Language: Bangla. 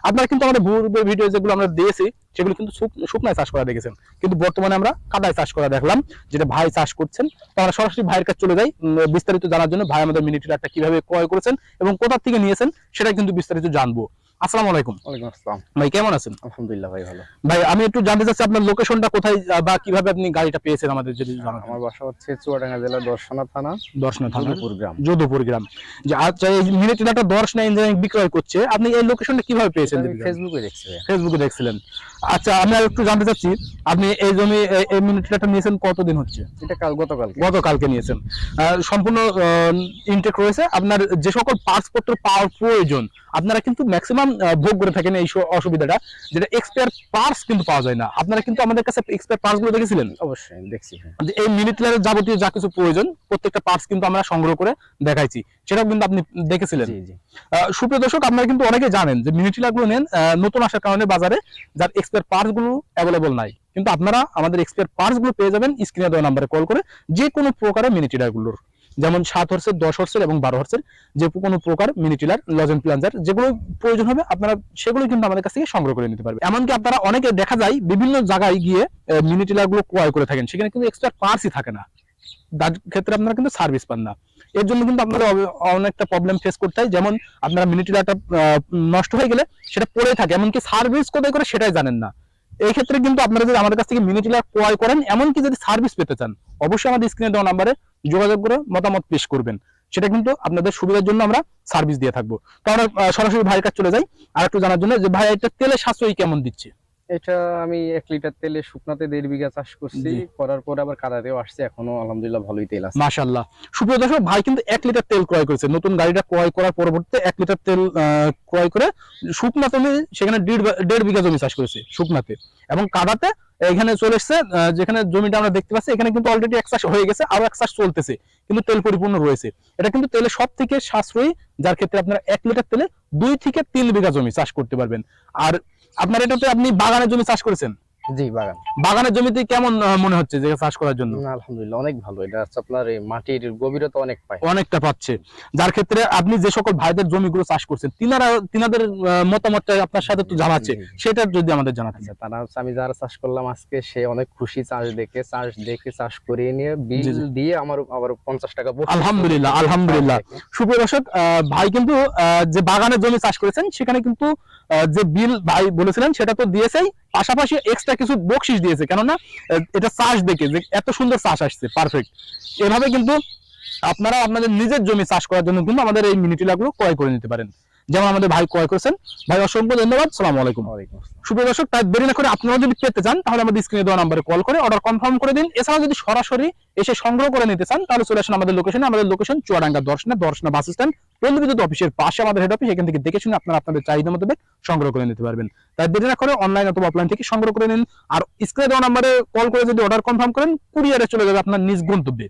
আপনারা কিন্তু আমাদের পূর্বে ভিডিও যেগুলো আমরা দিয়েছি সেগুলো কিন্তু শুকনায় চাষ করা দেখেছেন, কিন্তু বর্তমানে আমরা কাদায় চাষ করা দেখলাম, যেটা ভাই চাষ করছেন। তো আমরা সরাসরি ভাইয়ের কাছে চলে যাই বিস্তারিত জানার জন্য। ভাই আমাদের মিনি টিলারটা কিভাবে ক্রয় করেছেন এবং কোথা থেকে নিয়েছেন সেটা কিন্তু বিস্তারিত জানবো। আসসালামু আলাইকুম। ওয়ালাইকুম আসসালাম। ভাই কেমন আছেন? আলহামদুলিল্লাহ ভাই ভালো। ভাই আমি একটু জানতে চাচ্ছি আপনার লোকেশনটা কোথায় বা কিভাবে আপনি গাড়িটা পেয়েছেন আমাদের যদি জানান। আমার বাসা হচ্ছে চুয়াডাঙ্গা জেলার দর্শনা থানা, দর্শনা থানা, যদুপুর গ্রাম। যদুপুর গ্রাম। যে আচ্ছা, এই মিনি টিলারটা দর্শনা ইঞ্জিনিয়ারিং বিক্রয় করছে, আপনি এই লোকেশনটা কিভাবে পেয়েছেন? আমি ফেসবুকে দেখছি ভাই। ফেসবুকে দেখছিলেন। আচ্ছা, আমি আর একটু জানতে চাচ্ছি আপনি এই জমি এই মিনি টিলারটা নিয়েছেন কতদিন হচ্ছে? এটা গতকালকে নিয়েছেন। সম্পূর্ণ ইনটেক রয়েছে। আপনার যে সকল পার্টস পত্র পাওয়ার প্রয়োজন আপনারা কিন্তু ম্যাক্সিমাম ভোগ করে থাকেন এই অসুবিধাটা, যেটা এক্সপায়ার পার্টস কিন্তু পাওয়া যায় না। আপনারা কিন্তু আমাদের কাছে এক্সপায়ার পার্টস গুলো দেখেছিলেন? অবশ্যই দেখছি। যে এই মিনি টিলারের যাবতীয় যা কিছু প্রয়োজন প্রত্যেকটা পার্টস কিন্তু আমরা সংগ্রহ করে দেখাইছি, সেটাও কিন্তু আপনি দেখেছিলেন। জি জি। সুপ্রিয় দর্শক, আপনারা কিন্তু অনেকে জানেন যে মিনি টিলার গুলো নেন নতুন আসার কারণে বাজারে যার এক্সপায়ার পার্টস গুলো অ্যাভেলেবল নাই, কিন্তু আপনারা আমাদের এক্সপায়ার পার্টস গুলো পেয়ে যাবেন স্ক্রিনে দেওয়া নাম্বারে কল করে। যে কোনো প্রকারের মিনি টিলার গুলোর, যেমন 7 হর্সের, 10 হর্সের এবং 12 হর্সের যে কোনো প্রকার মিনি টিলার, লজেন প্লাঞ্জার যেগুলো প্রয়োজন হবে আপনারা সেগুলো কিন্তু আমাদের কাছ থেকে সংগ্রহ করে নিতে পারবেন। এমনকি আপনারা অনেকে দেখা যায় বিভিন্ন জায়গায় গিয়ে মিনি টিলার গুলো ক্রয় করে থাকেন, সেখানে কিন্তু এক্সট্রা পার্টসই থাকে না, তার ক্ষেত্রে আপনারা কিন্তু সার্ভিস পান না। এর জন্য কিন্তু আপনারা অনেকটা প্রবলেম ফেস করতে হয়। যেমন আপনারা মিনি টিলারটা নষ্ট হয়ে গেলে সেটা পড়ে থাকে, এমনকি সার্ভিস কোথায় করে সেটাই জানেন না। এই ক্ষেত্রে কিন্তু আপনারা যদি আমাদের কাছ থেকে মিনি টিলার ক্রয় করেন, এমনকি যদি সার্ভিস পেতে চান, অবশ্যই আমাদের স্ক্রিনে দেওয়া নাম্বারে যোগাযোগ করে মতামত পেশ করবেন। সেটা কিন্তু আপনাদের সুবিধার জন্য আমরা সার্ভিস দিয়ে থাকবো। তো আমরা সরাসরি ভাইয়ের কাছে চলে যাই আর একটু জানার জন্য যে ভাই এটা তেলের সাশ্রয় কেমন দিচ্ছে। এটা আমি 1 লিটার তেলে শুকনাতে 1.5 বিঘা চাষ করছি, করার পর আবার কাদাতেও আসছে, এখনো আলহামদুলিল্লাহ ভালোই তেল আছে। মাশাআল্লাহ। সুপ্রিয় দর্শক, ভাই কিন্তু 1 লিটার তেল ক্রয় করেছে। নতুন গাড়িটা ক্রয় করার পরবর্তীতে 1 লিটার তেল ক্রয় করে শুকনাতে সেখানে 1.5 বিঘা জমি চাষ করেছে শুকনাতে, এবং কাদাতে এখানে চলে এসেছে। যেখানে জমিটা আমরা দেখতে পাচ্ছি এখানে কিন্তু অলরেডি এক চাষ হয়ে গেছে, আরো এক চাষ চলতেছে, কিন্তু তেল পরিপূর্ণ রয়েছে। এটা কিন্তু তেলের সব থেকে সাশ্রয়ী, যার ক্ষেত্রে আপনারা 1 লিটার তেলে 2 থেকে 3 বিঘা জমি চাষ করতে পারবেন। আর আপনার এটাতে আপনি বাগানের জমি চাষ করেছেন? জি, বাগানের জমিতে কেমন মনে হচ্ছে যে চাষ করার জন্য? আলহামদুলিল্লাহ অনেক ভালো। এটা হচ্ছে আপনার এই মাটির গভীরতা অনেকটা পাচ্ছে, যার ক্ষেত্রে আপনি যে সকল ভাইদের জমিগুলো চাষ করছেন তিনাদের মতামতটা আপনার সাথে তো জানাচ্ছে, সেটা যদি আমাদের জানাতে চান। তারা হচ্ছে আমি যারা চাষ করলাম আজকে, সে অনেক খুশি চাষ দেখে চাষ করিয়ে নিয়ে বিল দিয়ে আমার আবার 50 টাকা। আলহামদুলিল্লাহ। সুপ্রিয় দর্শক, ভাই কিন্তু যে বাগানের জমি চাষ করেছেন সেখানে কিন্তু যে বিল ভাই বলেছিলেন সেটা তো দিয়েছেই, পাশাপাশি এক্সট্রা কিছু বকশিশ দিয়েছে, কেননা এটা চাষ দেখে যে এত সুন্দর চাষ আসছে পারফেক্ট। এভাবে কিন্তু আপনারা আপনাদের নিজের জমি চাষ করার জন্য কিন্তু আমাদের এই মিনি টিলারগুলো ক্রয় করে নিতে পারেন, যেমন আমাদের ভাই ক্রয় করেছেন। ভাই অসংখ্য ধন্যবাদ। আসসালামু আলাইকুম। সুপ্রিয় দর্শক, তাই দেরি না করে আপনারা যদি পেতে চান তাহলে আমাদের স্ক্রিনে দেওয়া নাম্বারে কল করে অর্ডার কনফার্ম করে দিন। এছাড়া যদি সরাসরি এসে সংগ্রহ করে নিতে চান তাহলে চলে আসুন আমাদের লোকেশনে। আমাদের location Chuadanga Darshana bus stand, পল্লী বিদ্যুৎ অফিসের পাশে আমাদের হেড অফিস। এখান থেকে দেখে শুনে আপনারা আপনাদের চাহিদা মোতাবেক সংগ্রহ করে নিতে পারবেন। তাই দেরি না করে অনলাইন অথবা অফলাইন থেকে সংগ্রহ করে নিন। আর স্ক্রিনে দেওয়া নাম্বারে কল করে যদি অর্ডার কনফার্ম করেন, কুরিয়ারে চলে যাবে আপনার নিজ গন্তব্যে।